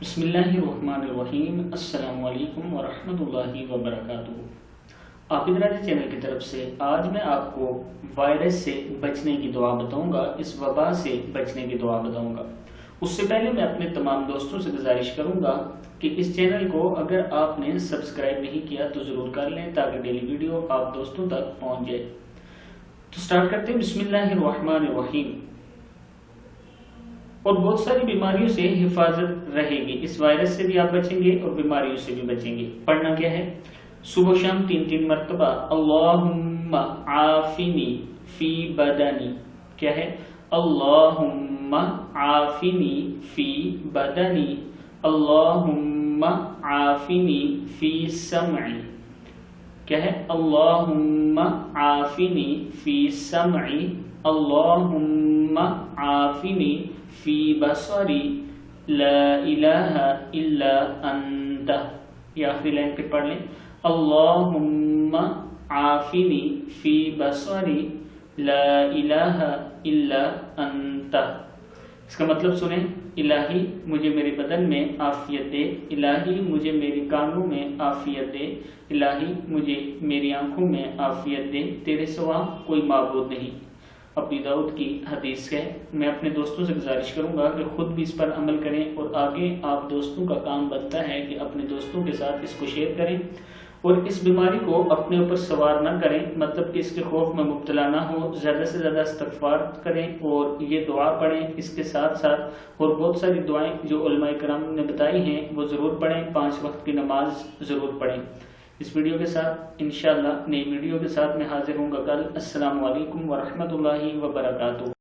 بسم اللہ الرحمن الرحیم۔ السلام علیکم ورحمۃ اللہ وبرکاتہ۔ آپ ادراجی چینل کی طرف سے آج میں آپ کو وائرس سے بچنے کی دعا بتاؤں گا، اس وبا سے بچنے کی دعا بتاؤں گا۔ اس سے پہلے میں اپنے تمام دوستوں سے گزارش کروں گا کہ اس چینل کو اگر آپ نے سبسکرائب نہیں کیا تو ضرور کر لیں تاکہ ڈیلی ویڈیو آپ دوستوں تک پہنچ جائے۔ تو سٹارٹ کرتے ہیں۔ بسم اللہ الرحمن الرحیم۔ اور بہت ساری بیماریوں سے حفاظت رہے گی، اس وائرس سے بھی آپ بچیں گے اور بیماریوں سے بھی بچیں گے۔ پڑھنا کیا ہے؟ صبح و شام 3 مرتبہ اللہم عافنی فی بدنی۔ کیا ہے؟ اللہم عافنی فی بدنی، اللہم عافنی فی سمعی۔ کیا ہے؟ اللہم عافنی فی سمعی، اللہم عافنی فی بصری، لا الہ الا انت۔ یہ آخری لائن پہ پڑھ لیں۔ اللہم عافنی فی بصری، لا الہ الا انت۔ اس کا مطلب سنیں۔ الہی مجھے میرے بدن میں عافیت دے، الہی مجھے میری کانوں میں عافیت دے، الہی مجھے میری آنکھوں میں عافیت دے، تیرے سوا کوئی معبود نہیں۔ ابو داؤد کی حدیث ہے۔ میں اپنے دوستوں سے گزارش کروں گا کہ خود بھی اس پر عمل کریں، اور آگے آپ دوستوں کا کام بنتا ہے کہ اپنے دوستوں کے ساتھ اس کو شیئر کریں اور اس بیماری کو اپنے اوپر سوار نہ کریں، مطلب کہ اس کے خوف میں مبتلا نہ ہو۔ زیادہ سے زیادہ استغفار کریں اور یہ دعا پڑھیں۔ اس کے ساتھ ساتھ اور بہت ساری دعائیں جو علماء کرام نے بتائی ہیں وہ ضرور پڑھیں، 5 وقت کی نماز ضرور پڑھیں۔ اس ویڈیو کے ساتھ انشاءاللہ نئی ویڈیو کے ساتھ میں حاضر ہوں گا کل۔ السلام علیکم ورحمۃ اللہ وبرکاتہ۔